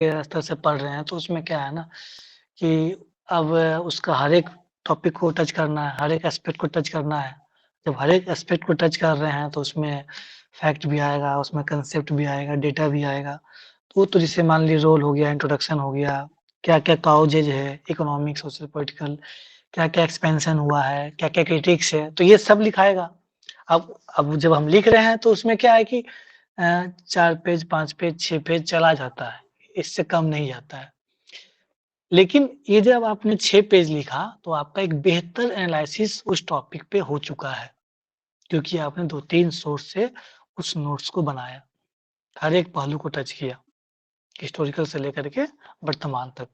के स्तर से पढ़ रहे हैं तो उसमें क्या है ना कि अब उसका हर एक टॉपिक को टच करना है, हर एक एस्पेक्ट को टच करना है। जब हर एक एस्पेक्ट को टच कर रहे हैं तो उसमें फैक्ट भी आएगा, उसमें कांसेप्ट भी आएगा, डेटा भी आएगा। तो वो तो जैसे मान लीजिए रोल हो गया, इंट्रोडक्शन हो गया, क्या-क्या काउजेज है, इकोनॉमिक, सोशल, पॉलिटिकल, क्या-क्या एक्सपेंशन हुआ है, क्या-क्या क्रिटिक्स है, तो ये सब लिखाएगा। अब जब हम लिख रहे हैं तो उसमें क्या है कि 4 पेज, 5 पेज, 6 पेज चला जाता है, इससे कम नहीं जाता है। लेकिन ये जब आपने 6 पेज लिखा, तो आपका एक बेहतर एनालिसिस उस टॉपिक पे हो चुका है, क्योंकि आपने 2-3 सोर्स से उस नोट्स को बनाया, हर एक पहलू को टच किया, हिस्टोरिकल से लेकर के वर्तमान तक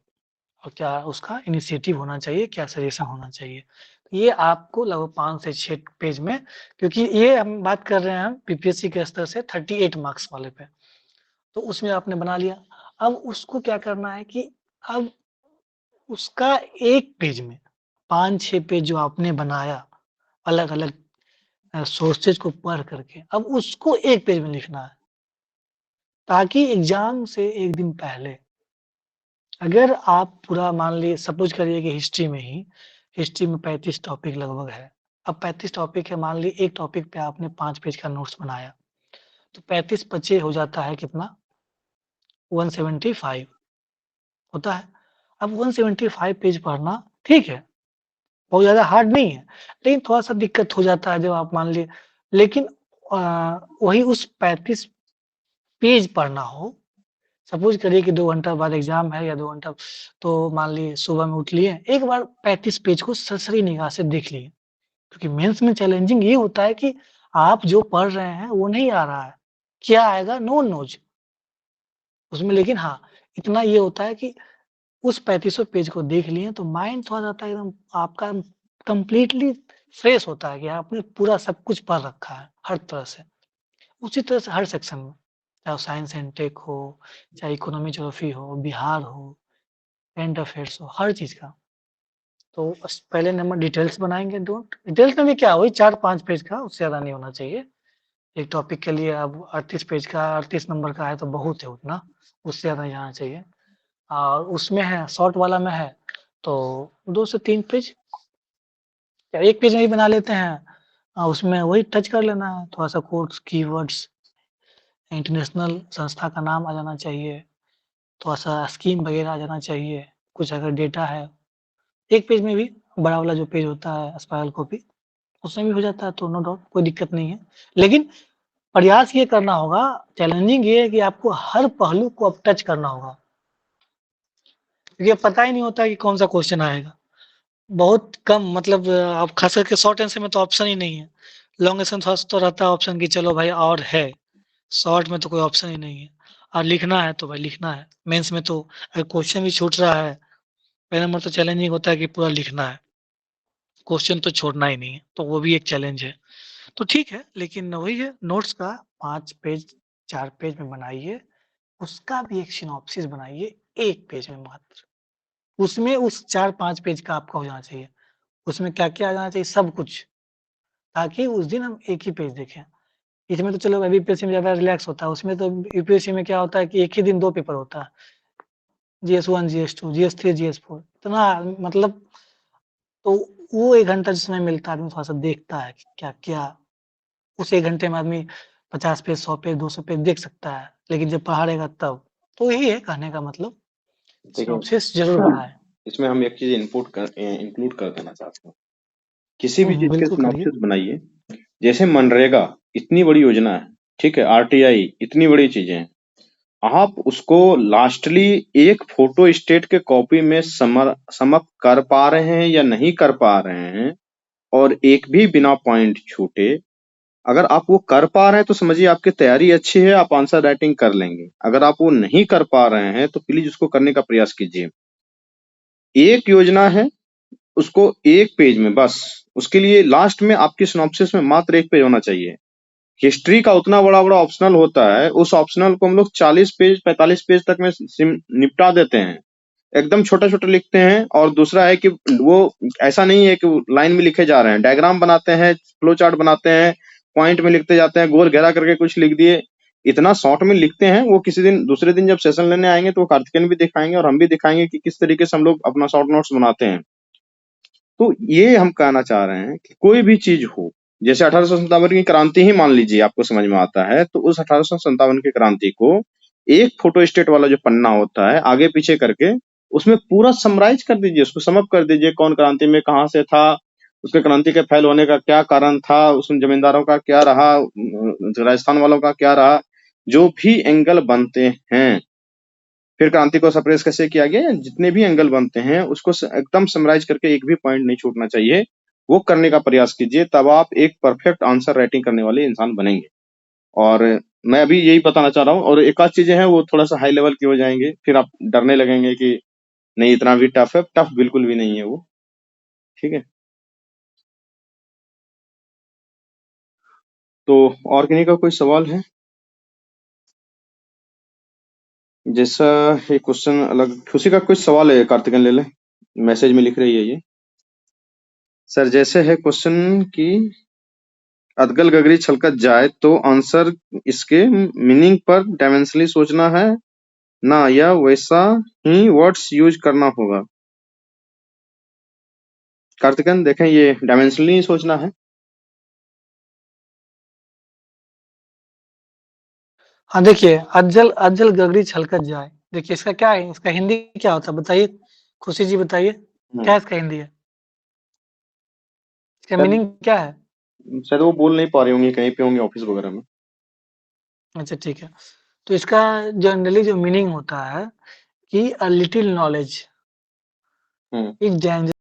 और क्या उसका इनिशिएटिव होना चाहिए, क्या सजेशन होना चाहिए। ये आपको लगभग 5 से 6 पेज में क्योंकि ये हम बात कर रहे हैं पीपीएससी के स्तर से 38 मार्क्स वाले पे, तो उसमें आपने बना लिया। अब उसको क्या करना है कि अब उसका 1 पेज में 5-6 पेज जो आपने बनाया, अलग-अलग सोर्सेज़ को पढ़ करके, अब उसको 1 पेज में लिखना है, ताकि एग्ज़ाम से 1 दिन पहले अगर आप पूरा मान लिए सपोज़ करिए कि हिस्ट्री में 35 टॉपिक लगभग है। अब 35 टॉपिक है, मान लीजिए एक टॉपिक पे आपने 5 पेज का नोट्स बनाया, तो 35 पचे हो जाता है कितना? 175 होता है। अब 175 पेज पढ़ना ठीक है, बहुत ज़्यादा हार्ड नहीं है, लेकिन थोड़ा-सा दिक्कत हो जाता है जब आप मान लिए लेकिन वही उस 35 पेज पढ़ना हो, सपोज़ करिए कि 2 घंटा बाद एग्ज़ाम है या 2 घंटा तो मान लिए सुबह में उठ लिए, एक बार 35 पेज को सरसरी निगाह से देख लिए। क्योंकि मेंस में चैलेंजिंग ये होता है कि आप जो पढ़ रहे हैं वो नहीं आ रहा है, क्या आएगा नो वन नोज़। उसमें लेकिन हाँ, इतना ये होता है कि उस 3500 पेज को देख लिए तो माइंड थोड़ा जाता है एकदम आपका कंप्लीटली फ्रेश होता है कि आपने पूरा सब कुछ पढ़ रखा है, हर तरह से। उसी तरह से हर सेक्शन में, चाहे साइंस एंड टेक हो, चाहे इकोनॉमी ज्योग्राफी हो, बिहार हो, करंट अफेयर्स हो, हर चीज़ का। तो बस पहले नंबर डिटेल्स बनाएँगे डिटेल्स में भी क्या वही 4-5 पेज का, उससे ज़्यादा नहीं होना चाहिए। एक टॉपिक के लिए अब 38 पेज का 38 नंबर का है तो बहुत है उतना, उससे ज़्यादा नहीं जाना चाहिए। और उसमें है शॉर्ट वाला में है, तो 2 से 3 पेज या 1 पेज में ही बना लेते हैं। उसमें वही टच कर लेना है, थोड़ा-सा कोट्स, कीवर्ड्स, इंटरनेशनल संस्था का नाम आ जाना चाहिए, थोड़ा-सा स्कीम वगैरह आ जाना चाहिए, कुछ अगर डेटा है। 1 पेज में भी बड़ा वाला जो पेज होता है स्पाइरल कॉपी, उसमें भी हो जाता है तो नो डाउट कोई दिक्कत नहीं है। लेकिन प्रयास ये करना होगा, चैलेंजिंग ये है कि आपको हर पहलू को अब टच करना होगा। क्योंकि अब पता ही नहीं होता कि कौन-सा क्वेश्चन आएगा। बहुत कम मतलब आप खास करके शॉर्ट आंसर में तो ऑप्शन ही नहीं है। लॉन्ग आंसर थोड़ा सा तो रहता है ऑप्शन कि चलो भाई और है, शॉर्ट में तो कोई ऑप्शन ही नहीं है। और लिखना है तो भाई लिखना है। मेंस में तो अगर क्वेश्चन भी छूट रहा है, पहला नंबर तो चैलेंजिंग होता है कि पूरा लिखना है, क्वेश्चन तो छोड़ना ही नहीं है, तो वो भी एक चैलेंज है। तो ठीक है, लेकिन वही है नोट्स का 5 पेज, 4 पेज में बनाइए, उसका भी एक सिनॉप्सिस बनाइए 1 पेज में मात्र। उसमें उस 4-5 पेज का आपका हो जाना चाहिए। उसमें क्या-क्या आ जाना चाहिए सब कुछ, ताकि उस दिन हम एक ही पेज देखें। इसमें तो चलो यूपीएससी में ज़्यादा रिलैक्स होता है, उसमें तो यूपीएससी में क्या होता है कि एक ही दिन 2 पेपर होता है। जीएस 1, जीएस 2, जीएस 3, जीएस 4 इतना मतलब तो वो 1 घंटा जो समय मिलता है आदमी थोड़ा-सा देखता है कि क्या-क्या उस 1 घंटे में आदमी 50 पेज, 100 पेज, 200 पेज देख सकता है, लेकिन जब पढ़ा रहेगा तब। तो यही है कहने का मतलब, देखिए, सिनॉप्सिस ज़रूर बनाएँ। इसमें हम एक चीज इंक्लूड कर देना चाहते हैं। किसी भी चीज के बिल्कुल करिए। सिनॉप्सिस बनाइए। जैसे मनरेगा इतनी बड़ी योजना है, ठीक है, आरटीआई इतनी बड़ी चीजें हैं, आप उसको लास्टली एक फोटो स्टेट के कॉपी में समअप कर पा रहे हैं या नहीं कर पा रहे हैं, और एक भी बिना पॉइंट छूटे अगर आप वो कर पा रहे हैं तो समझिए आपकी तैयारी अच्छी है, आप आंसर राइटिंग कर लेंगे। अगर आप वो नहीं कर पा रहे हैं तो प्लीज उसको करने का प्रयास कीजिए। एक योजना है, उसको एक पेज में बस, उसके लिए लास्ट में आपकी सिनॉप्सिस में मात्र 1 पेज होना चाहिए। हिस्ट्री का उतना बड़ा बड़ा ऑप्शनल होता है, उस ऑप्शनल को हम लोग 40 पेज 45 पेज तक में निपटा देते हैं, एकदम छोटा छोटा लिखते हैं। और दूसरा है कि वो ऐसा नहीं है कि लाइन में लिखे जा रहे हैं, डायग्राम बनाते हैं, फ्लो चार्ट बनाते हैं, पॉइंट में लिखते जाते हैं, गोल घेरा करके कुछ लिख दिए, इतना शॉर्ट में लिखते हैं, वो किसी दिन दूसरे दिन जब सेशन लेने आएंगे तो वो कार्तिकेयन भी दिखाएंगे और हम भी दिखाएंगे कि किस तरीके से हम लोग अपना शॉर्ट नोट्स बनाते हैं। तो ये हम कहना चाह रहे हैं कि कोई भी चीज हो, जैसे 1857 की क्रांति ही मान लीजिए आपको समझ में आता है, तो उस 1857 की क्रांति को एक फोटो स्टेट वाला जो पन्ना होता है आगे पीछे करके उसमें पूरा समराइज कर दीजिए, उसको समअप कर दीजिए, कौन क्रांति में कहाँ से था, उसके क्रांति के फैल होने का क्या कारण था, उसमें जमींदारों का क्या रहा, राजस्थान वालों का क्या रहा, जो भी एंगल बनते हैं, फिर क्रांति को सप्रेस कैसे किया गया, जितने भी एंगल बनते हैं उसको एकदम समराइज करके एक भी पॉइंट नहीं छूटना चाहिए, वो करने का प्रयास कीजिए, तब आप एक परफेक्ट आंसर राइटिंग करने वाले इंसान बनेंगे। और मैं अभी यही बताना चाह रहा हूँ, और एक आध चीजें हैं वो थोड़ा सा हाई लेवल की हो जाएंगे, फिर आप डरने लगेंगे कि नहीं इतना भी टफ है, टफ बिल्कुल भी नहीं है वो, ठीक है। तो और किन्हीं का कोई सवाल है? जैसा ये क्वेश्चन अलग, खुशी का कुछ सवाल है कार्तिकेयन ले ले, मैसेज में लिख रही है ये। सर जैसे है क्वेश्चन कि अदगल गगरी छलकत जाए तो आंसर इसके मीनिंग पर डायमेंशनली सोचना है ना, या वैसा ही वर्ड्स यूज करना होगा? कार्तिकेयन देखें, ये डायमेंशनली सोचना है। हाँ देखिए, अज्जल अज्जल गगरी छलकत जाए, देखिए इसका क्या है, इसका हिंदी क्या होता है बताइए, खुशी जी बताइए, क्या इसका हिंदी है, इसका शायद मीनिंग क्या है? शायद वो बोल नहीं पा रही होंगी, कहीं पे होंगे ऑफिस वगैरह में। अच्छा ठीक है, तो इसका जनरली जो मीनिंग होता है कि a little knowledge hmm is danger